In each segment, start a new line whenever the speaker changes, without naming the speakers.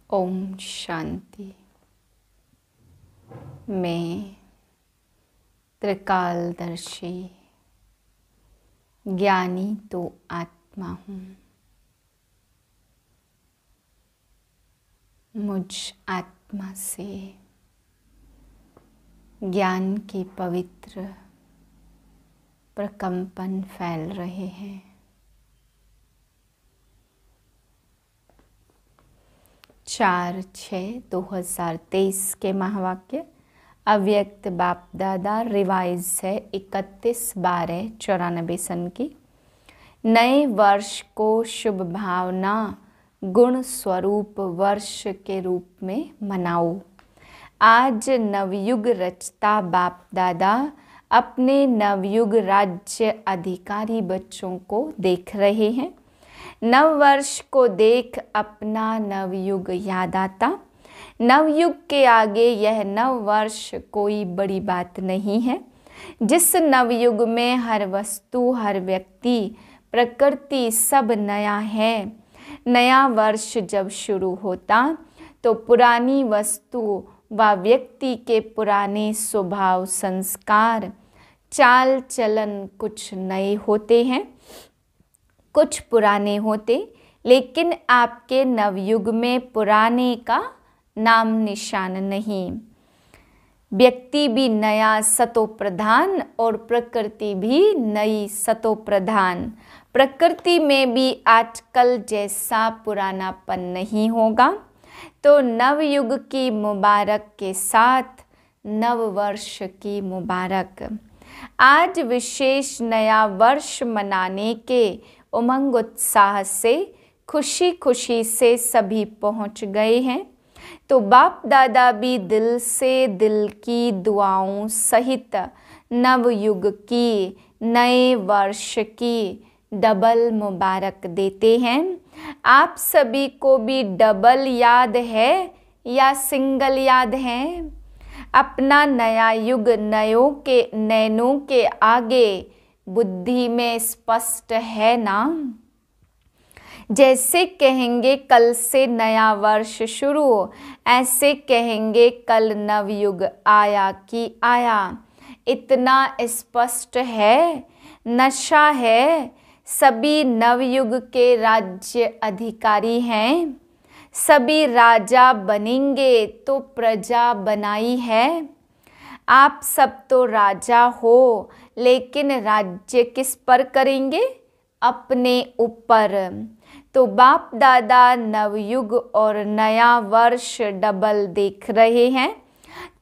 ओम शांति। मैं त्रिकालदर्शी ज्ञानी तो आत्मा हूँ। मुझ आत्मा से ज्ञान के पवित्र प्रकंपन फैल रहे हैं। 4/6/2023 के महावाक्य अव्यक्त बाप दादा रिवाइज है 31/12/94 सन की। नए वर्ष को शुभ भावना गुण स्वरूप वर्ष के रूप में मनाओ। आज नवयुग रचता बाप दादा अपने नवयुग राज्य अधिकारी बच्चों को देख रहे हैं। नव वर्ष को देख अपना नवयुग याद आता। नवयुग के आगे यह नव वर्ष कोई बड़ी बात नहीं है। जिस नवयुग में हर वस्तु, हर व्यक्ति, प्रकृति सब नया है। नया वर्ष जब शुरू होता तो पुरानी वस्तु व व्यक्ति के पुराने स्वभाव, संस्कार, चाल चलन कुछ नए होते हैं, कुछ पुराने होते, लेकिन आपके नवयुग में पुराने का नाम निशान नहीं। व्यक्ति भी नया सतो प्रधान और प्रकृति भी नई सतो प्रधान। प्रकृति में भी आजकल जैसा पुरानापन नहीं होगा। तो नवयुग की मुबारक के साथ नव वर्ष की मुबारक। आज विशेष नया वर्ष मनाने के उमंग उत्साह से खुशी खुशी से सभी पहुंच गए हैं। तो बाप दादा भी दिल से दिल की दुआओं सहित नवयुग की, नए वर्ष की डबल मुबारक देते हैं। आप सभी को भी डबल याद है या सिंगल याद है? अपना नया युग नैनों के आगे बुद्धि में स्पष्ट है ना? जैसे कहेंगे कल से नया वर्ष शुरू, ऐसे कहेंगे कल नवयुग आया कि आया। इतना स्पष्ट है, नशा है। सभी नवयुग के राज्य अधिकारी हैं। सभी राजा बनेंगे तो प्रजा बनाई है। आप सब तो राजा हो, लेकिन राज्य किस पर करेंगे? अपने ऊपर। तो बाप दादा नवयुग और नया वर्ष डबल देख रहे हैं।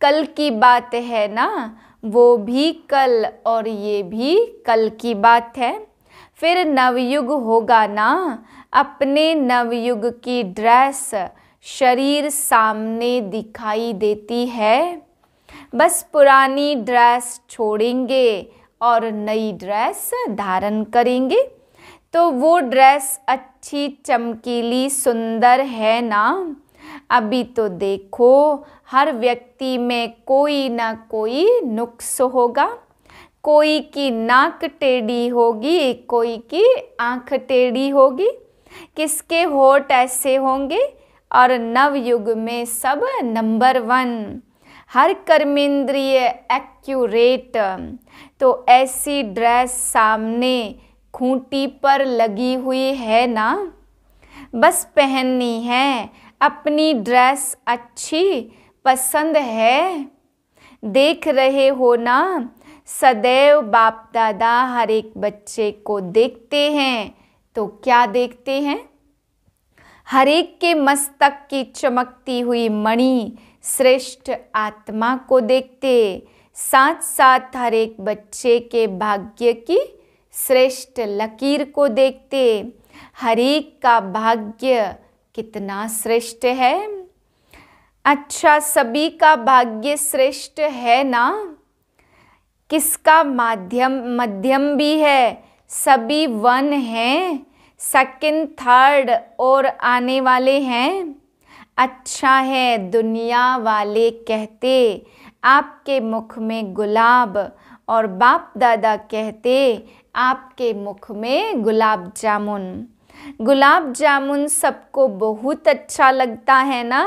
कल की बात है ना, वो भी कल और ये भी कल की बात है। फिर नवयुग होगा ना। अपने नवयुग की ड्रेस शरीर सामने दिखाई देती है। बस पुरानी ड्रेस छोड़ेंगे और नई ड्रेस धारण करेंगे। तो वो ड्रेस अच्छी, चमकीली, सुंदर है ना? अभी तो देखो हर व्यक्ति में कोई ना कोई नुक्स होगा। कोई की नाक टेढ़ी होगी, कोई की आंख टेढ़ी होगी, किसके होठ ऐसे होंगे। और नवयुग में सब नंबर 1, हर कर्मेंद्रिय एक्यूरेट। तो ऐसी ड्रेस सामने खूंटी पर लगी हुई है ना, बस पहननी है। अपनी ड्रेस अच्छी पसंद है, देख रहे हो ना। सदैव बाप दादा हर एक बच्चे को देखते हैं। तो क्या देखते हैं? हर एक के मस्तक की चमकती हुई मणि श्रेष्ठ आत्मा को देखते, साथ साथ हर एक बच्चे के भाग्य की श्रेष्ठ लकीर को देखते। हर एक का भाग्य कितना श्रेष्ठ है। अच्छा, सभी का भाग्य श्रेष्ठ है ना? किसका मध्यम भी है? सभी 1 हैं, सेकंड, थर्ड और आने वाले हैं। अच्छा है, दुनिया वाले कहते आपके मुख में गुलाब, और बाप दादा कहते आपके मुख में गुलाब जामुन। गुलाब जामुन सबको बहुत अच्छा लगता है ना।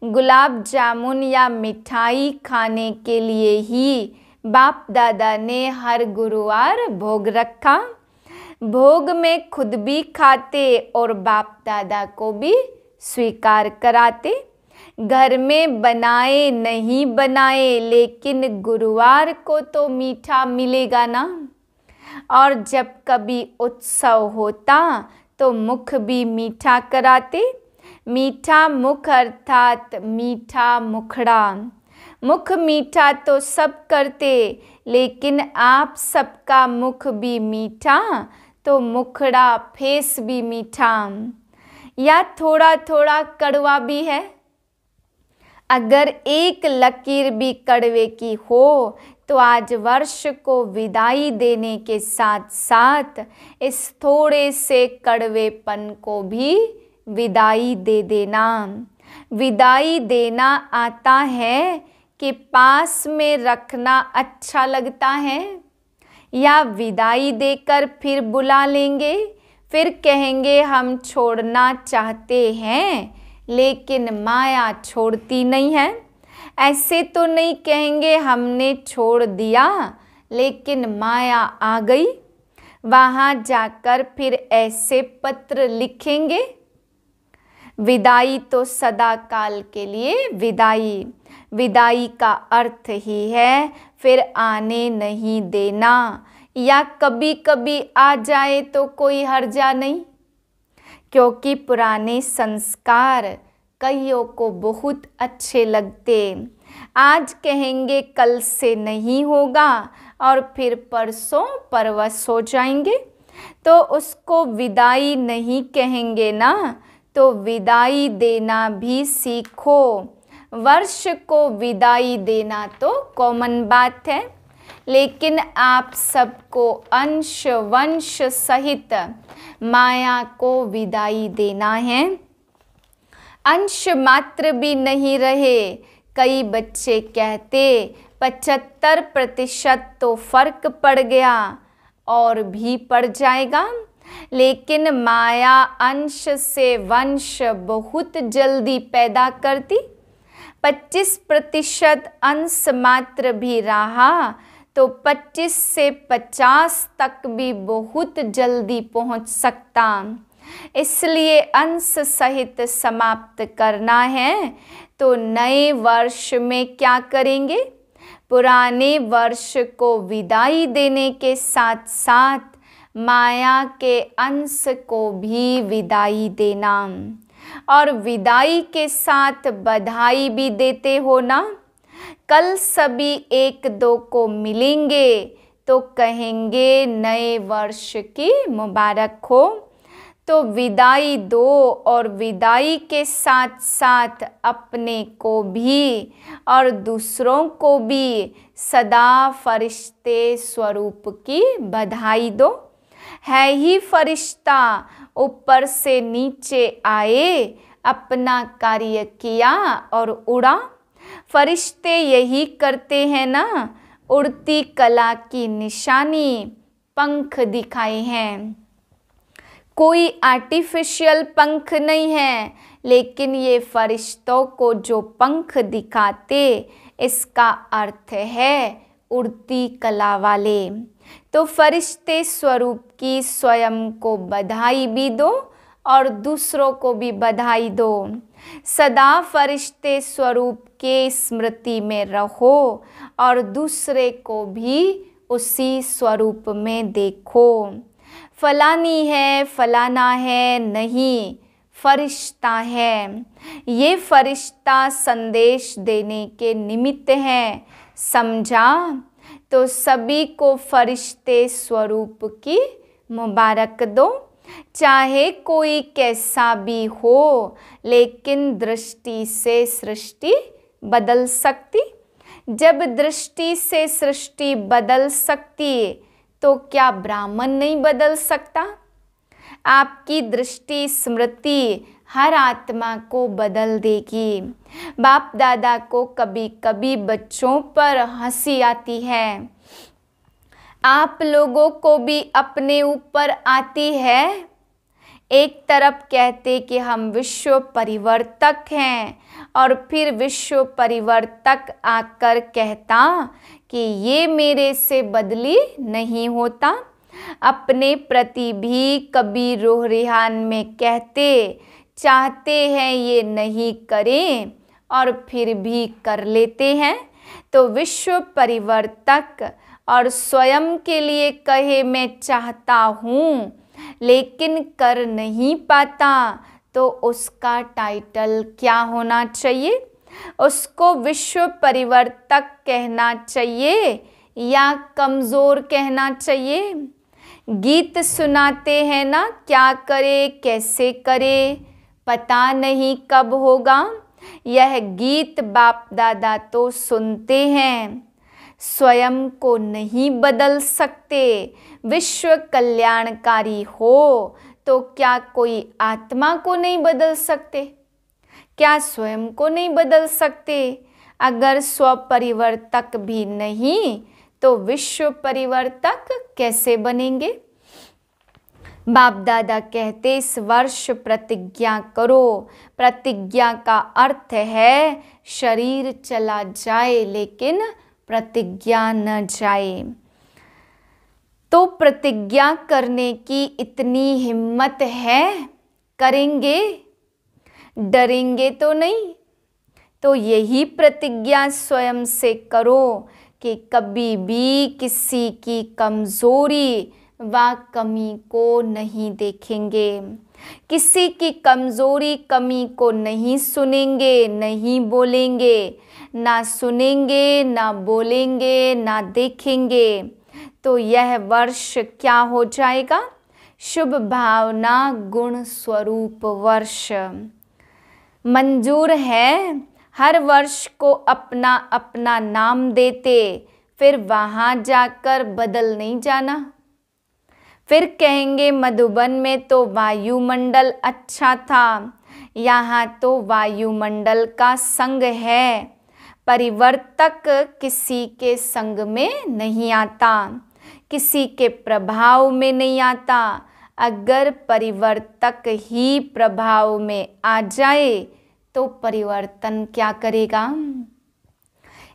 गुलाब जामुन या मिठाई खाने के लिए ही बाप दादा ने हर गुरुवार भोग रखा। भोग में खुद भी खाते और बाप दादा को भी स्वीकार कराते। घर में बनाए नहीं बनाए, लेकिन गुरुवार को तो मीठा मिलेगा ना। और जब कभी उत्सव होता तो मुख भी मीठा कराते। मीठा मुख अर्थात मीठा मुखड़ा। मुख मीठा तो सब करते, लेकिन आप सबका मुख भी मीठा तो मुखड़ा फेस भी मीठा, या थोड़ा थोड़ा कड़वा भी है। अगर एक लकीर भी कड़वे की हो तो आज वर्ष को विदाई देने के साथ साथ इस थोड़े से कड़वेपन को भी विदाई दे देना। विदाई देना आता है कि पास में रखना अच्छा लगता है, या विदाई देकर फिर बुला लेंगे, फिर कहेंगे हम छोड़ना चाहते हैं लेकिन माया छोड़ती नहीं है। ऐसे तो नहीं कहेंगे हमने छोड़ दिया लेकिन माया आ गई। वहाँ जाकर फिर ऐसे पत्र लिखेंगे। विदाई तो सदा काल के लिए विदाई। विदाई का अर्थ ही है फिर आने नहीं देना, या कभी कभी आ जाए तो कोई हर्जा नहीं, क्योंकि पुराने संस्कार कईयों को बहुत अच्छे लगते। आज कहेंगे कल से नहीं होगा और फिर परसों परवश हो जाएंगे, तो उसको विदाई नहीं कहेंगे ना। तो विदाई देना भी सीखो। वर्ष को विदाई देना तो कॉमन बात है, लेकिन आप सबको अंश वंश सहित माया को विदाई देना है। अंश मात्र भी नहीं रहे। कई बच्चे कहते 75% तो फर्क पड़ गया, और भी पड़ जाएगा। लेकिन माया अंश से वंश बहुत जल्दी पैदा करती। 25% अंश मात्र भी रहा तो 25 से 50 तक भी बहुत जल्दी पहुंच सकता। इसलिए अंश सहित समाप्त करना है। तो नए वर्ष में क्या करेंगे? पुराने वर्ष को विदाई देने के साथ साथ माया के अंश को भी विदाई देना, और विदाई के साथ बधाई भी देते हो ना। कल सभी 1-2 को मिलेंगे तो कहेंगे नए वर्ष की मुबारक हो। तो विदाई दो, और विदाई के साथ साथ अपने को भी और दूसरों को भी सदा फरिश्ते स्वरूप की बधाई दो। है ही फरिश्ता, ऊपर से नीचे आए, अपना कार्य किया और उड़ा। फरिश्ते यही करते हैं ना। उड़ती कला की निशानी पंख दिखाए हैं। कोई आर्टिफिशियल पंख नहीं है, लेकिन ये फरिश्तों को जो पंख दिखाते, इसका अर्थ है उड़ती कला वाले। तो फरिश्ते स्वरूप की स्वयं को बधाई भी दो और दूसरों को भी बधाई दो। सदा फरिश्ते स्वरूप के स्मृति में रहो और दूसरे को भी उसी स्वरूप में देखो। फलानी है, फलाना है नहीं, फरिश्ता है। ये फरिश्ता संदेश देने के निमित्त है, समझा? तो सभी को फरिश्ते स्वरूप की मुबारक दो। चाहे कोई कैसा भी हो, लेकिन दृष्टि से सृष्टि बदल सकती। जब दृष्टि से सृष्टि बदल सकती, तो क्या ब्राह्मण नहीं बदल सकता? आपकी दृष्टि स्मृति हर आत्मा को बदल देगी। बाप दादा को कभी कभी बच्चों पर हंसी आती है। आप लोगों को भी अपने ऊपर आती है। एक तरफ कहते कि हम विश्व परिवर्तक हैं और फिर विश्व परिवर्तक आकर कहता कि ये मेरे से बदली नहीं होता। अपने प्रति भी कभी रूह रिहान में कहते, चाहते हैं ये नहीं करें और फिर भी कर लेते हैं। तो विश्व परिवर्तक और स्वयं के लिए कहे मैं चाहता हूँ लेकिन कर नहीं पाता, तो उसका टाइटल क्या होना चाहिए? उसको विश्व परिवर्तक कहना चाहिए या कमज़ोर कहना चाहिए? गीत सुनाते हैं ना, क्या करे कैसे करे पता नहीं कब होगा। यह गीत बाप दादा तो सुनते हैं, स्वयं को नहीं बदल सकते। विश्व कल्याणकारी हो तो क्या कोई आत्मा को नहीं बदल सकते? क्या स्वयं को नहीं बदल सकते? अगर स्व परिवर्तक भी नहीं तो विश्व परिवर्तक कैसे बनेंगे? बाप दादा कहते इस वर्ष प्रतिज्ञा करो। प्रतिज्ञा का अर्थ है शरीर चला जाए लेकिन प्रतिज्ञा न जाए। तो प्रतिज्ञा करने की इतनी हिम्मत है, करेंगे, डरेंगे तो नहीं। तो यही प्रतिज्ञा स्वयं से करो कि कभी भी किसी की कमज़ोरी व कमी को नहीं देखेंगे, किसी की कमज़ोरी कमी को नहीं सुनेंगे, नहीं बोलेंगे, ना सुनेंगे, ना बोलेंगे, ना देखेंगे। तो यह वर्ष क्या हो जाएगा? शुभ भावना गुण स्वरूप वर्ष। मंजूर है हर वर्ष को अपना अपना नाम देते, फिर वहाँ जाकर बदल नहीं जाना। फिर कहेंगे मधुबन में तो वायुमंडल अच्छा था, यहाँ तो वायुमंडल का संग है। परिवर्तक किसी के संग में नहीं आता, किसी के प्रभाव में नहीं आता। अगर परिवर्तक ही प्रभाव में आ जाए तो परिवर्तन क्या करेगा?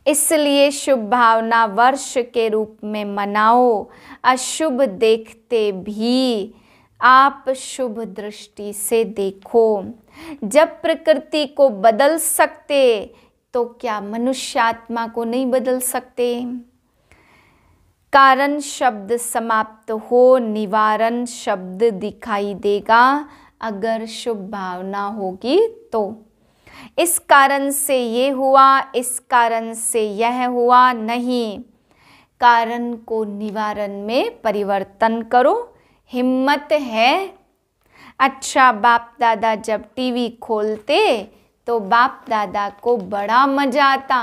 इसलिए शुभ भावना वर्ष के रूप में मनाओ। अशुभ देखते भी आप शुभ दृष्टि से देखो। जब प्रकृति को बदल सकते तो क्या मनुष्य आत्मा को नहीं बदल सकते? कारण शब्द समाप्त हो, निवारण शब्द दिखाई देगा अगर शुभ भावना होगी तो। इस कारण से ये हुआ, इस कारण से यह हुआ नहीं। कारण को निवारण में परिवर्तन करो, हिम्मत है। अच्छा, बाप दादा जब टीवी खोलते तो बाप दादा को बड़ा मजा आता।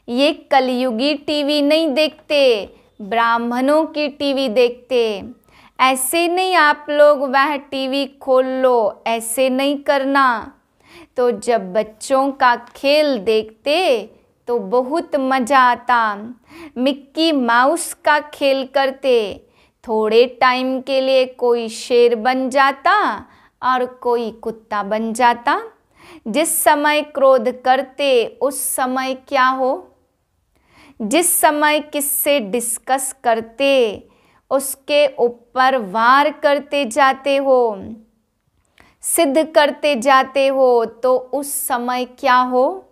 ये कलयुगी टीवी नहीं देखते, ब्राह्मणों की टीवी देखते। ऐसे नहीं आप लोग वह टीवी खोल लो, ऐसे नहीं करना। तो जब बच्चों का खेल देखते तो बहुत मज़ा आता। मिक्की माउस का खेल करते, थोड़े टाइम के लिए कोई शेर बन जाता और कोई कुत्ता बन जाता। जिस समय क्रोध करते उस समय क्या हो? जिस समय किससे डिस्कस करते उसके ऊपर वार करते जाते हो, सिद्ध करते जाते हो, तो उस समय क्या हो?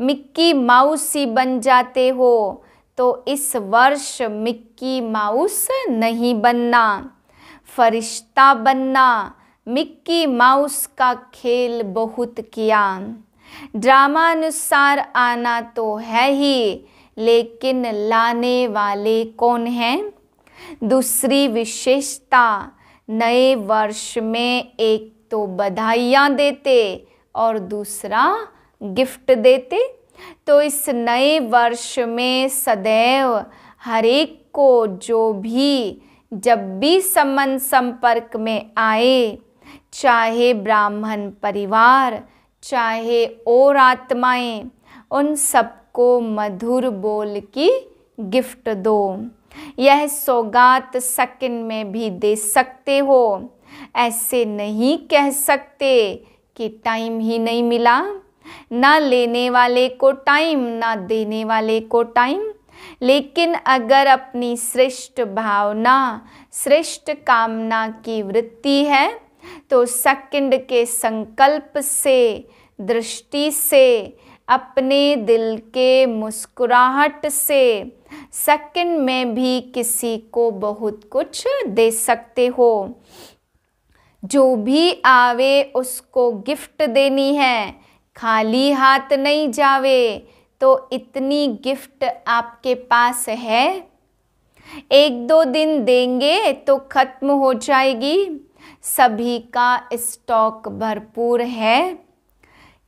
मिक्की माउस ही बन जाते हो। तो इस वर्ष मिक्की माउस नहीं बनना, फरिश्ता बनना। मिक्की माउस का खेल बहुत किया, ड्रामा अनुसार आना तो है ही, लेकिन लाने वाले कौन हैं? दूसरी विशेषता, नए वर्ष में एक तो बधाइयाँ देते और दूसरा गिफ्ट देते। तो इस नए वर्ष में सदैव हर एक को जो भी जब भी संबंध संपर्क में आए, चाहे ब्राह्मण परिवार चाहे और आत्माएं, उन सबको मधुर बोल की गिफ्ट दो। यह सौगात सेकंड में भी दे सकते हो। ऐसे नहीं कह सकते कि टाइम ही नहीं मिला। ना लेने वाले को टाइम, ना देने वाले को टाइम। लेकिन अगर अपनी श्रेष्ठ भावना, श्रेष्ठ कामना की वृत्ति है तो सेकंड के संकल्प से, दृष्टि से, अपने दिल के मुस्कुराहट से सेकंड में भी किसी को बहुत कुछ दे सकते हो। जो भी आवे उसको गिफ्ट देनी है, खाली हाथ नहीं जावे। तो इतनी गिफ्ट आपके पास है, 1-2 दिन देंगे तो खत्म हो जाएगी। सभी का स्टॉक भरपूर है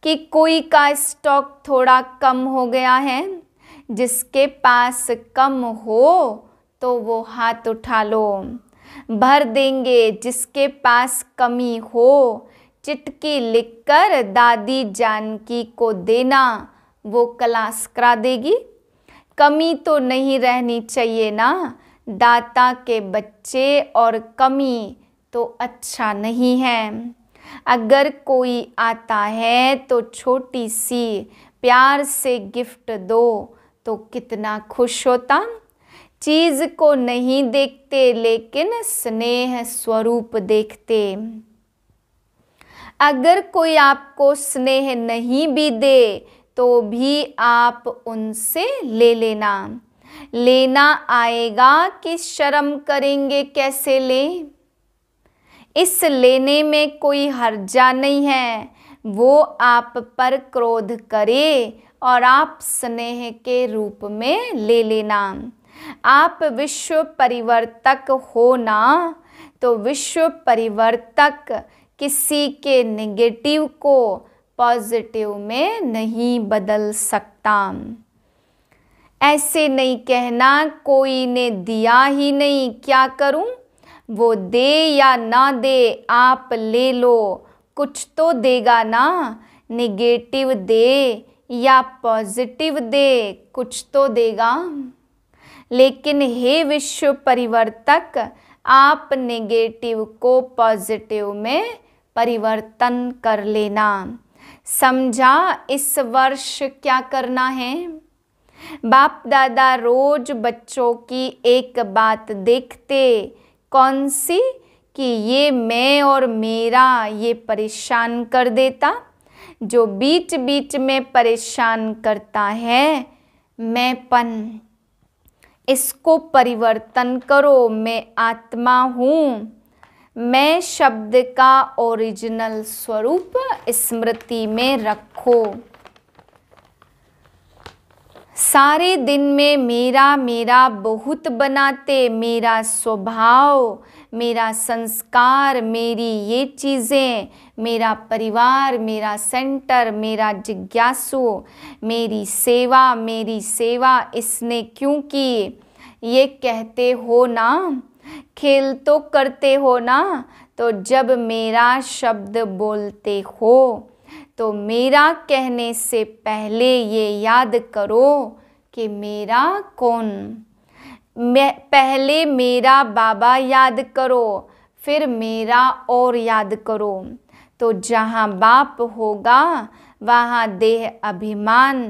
कि कोई का स्टॉक थोड़ा कम हो गया है। जिसके पास कम हो तो वो हाथ उठा लो, भर देंगे। जिसके पास कमी हो, चिट्ठी लिखकर दादी जानकी को देना, वो क्लास करा देगी। कमी तो नहीं रहनी चाहिए ना, दाता के बच्चे, और कमी तो अच्छा नहीं है। अगर कोई आता है तो छोटी सी प्यार से गिफ्ट दो तो कितना खुश होता। चीज को नहीं देखते लेकिन स्नेह स्वरूप देखते। अगर कोई आपको स्नेह नहीं भी दे तो भी आप उनसे ले लेना। लेना आएगा कि शर्म करेंगे कैसे लें। इस लेने में कोई हर्जा नहीं है। वो आप पर क्रोध करे और आप स्नेह के रूप में ले लेना। आप विश्व परिवर्तक हो ना, तो विश्व परिवर्तक किसी के नेगेटिव को पॉजिटिव में नहीं बदल सकता। ऐसे नहीं कहना कोई ने दिया ही नहीं, क्या करूं। वो दे या ना दे आप ले लो, कुछ तो देगा ना। नेगेटिव दे या पॉजिटिव दे, कुछ तो देगा। लेकिन हे विश्व परिवर्तक, आप नेगेटिव को पॉजिटिव में परिवर्तन कर लेना। समझा इस वर्ष क्या करना है। बाप दादा रोज बच्चों की एक बात देखते, कौन सी, कि ये मैं और मेरा ये परेशान कर देता। जो बीच बीच में परेशान करता है मैंपन, इसको परिवर्तन करो। मैं आत्मा हूँ। मैं शब्द का ओरिजिनल स्वरूप स्मृति में रखो। सारे दिन में मेरा मेरा बहुत बनाते। मेरा स्वभाव, मेरा संस्कार, मेरी ये चीज़ें, मेरा परिवार, मेरा सेंटर, मेरा जिज्ञासु, मेरी सेवा इसने क्यों की, ये कहते हो ना। खेल तो करते हो ना। तो जब मेरा शब्द बोलते हो तो मेरा कहने से पहले ये याद करो कि मेरा कौन। पहले मेरा बाबा याद करो, फिर मेरा और याद करो। तो जहाँ बाप होगा वहाँ देह अभिमान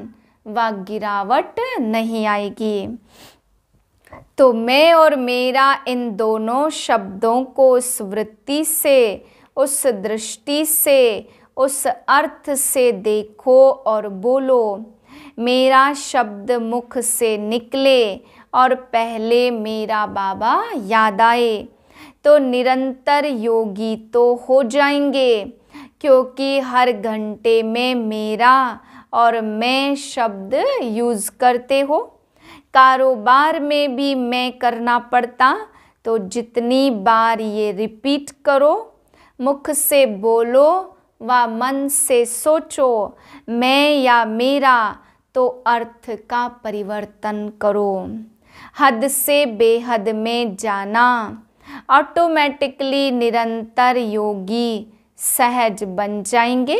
व गिरावट नहीं आएगी। तो मैं और मेरा इन दोनों शब्दों को उस वृत्ति से, उस दृष्टि से, उस अर्थ से देखो और बोलो। मेरा शब्द मुख से निकले और पहले मेरा बाबा याद आए तो निरंतर योगी तो हो जाएंगे, क्योंकि हर घंटे में मेरा और मैं शब्द यूज़ करते हो। कारोबार में भी मैं करना पड़ता, तो जितनी बार ये रिपीट करो, मुख से बोलो व मन से सोचो मैं या मेरा, तो अर्थ का परिवर्तन करो। हद से बेहद में जाना, ऑटोमेटिकली निरंतर योगी सहज बन जाएंगे।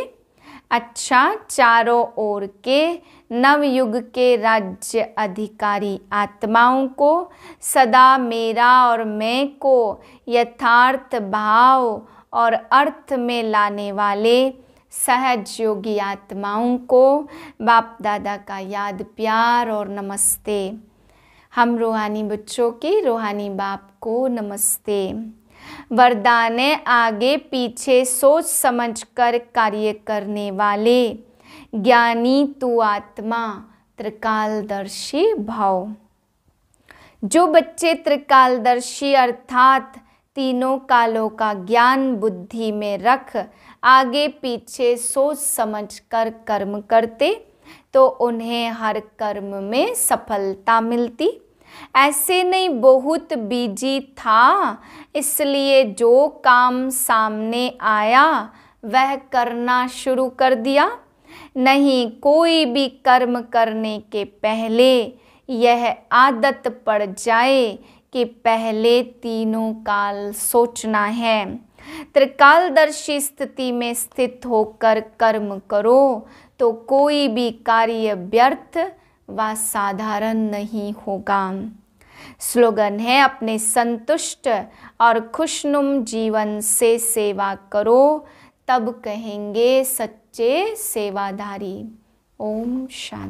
अच्छा चारों ओर के नवयुग के राज्य अधिकारी आत्माओं को सदा मेरा और मैं को यथार्थ भाव और अर्थ में लाने वाले सहज योगी आत्माओं को बाप दादा का याद प्यार और नमस्ते। हम रूहानी बच्चों की रूहानी बाप को नमस्ते। वरदान आगे पीछे सोच समझकर कार्य करने वाले ज्ञानी तू आत्मा त्रिकालदर्शी भव। जो बच्चे त्रिकालदर्शी अर्थात तीनों कालों का ज्ञान बुद्धि में रख आगे पीछे सोच समझकर कर्म करते तो उन्हें हर कर्म में सफलता मिलती। ऐसे नहीं बहुत बिजी था इसलिए जो काम सामने आया वह करना शुरू कर दिया। नहीं, कोई भी कर्म करने के पहले यह आदत पड़ जाए कि पहले तीनों काल सोचना है। त्रिकालदर्शी स्थिति में स्थित होकर कर्म करो तो कोई भी कार्य व्यर्थ व साधारण नहीं होगा। स्लोगन है अपने संतुष्ट और खुशनुम जीवन से सेवा करो तब कहेंगे सच्चे सेवाधारी। ओम शांति।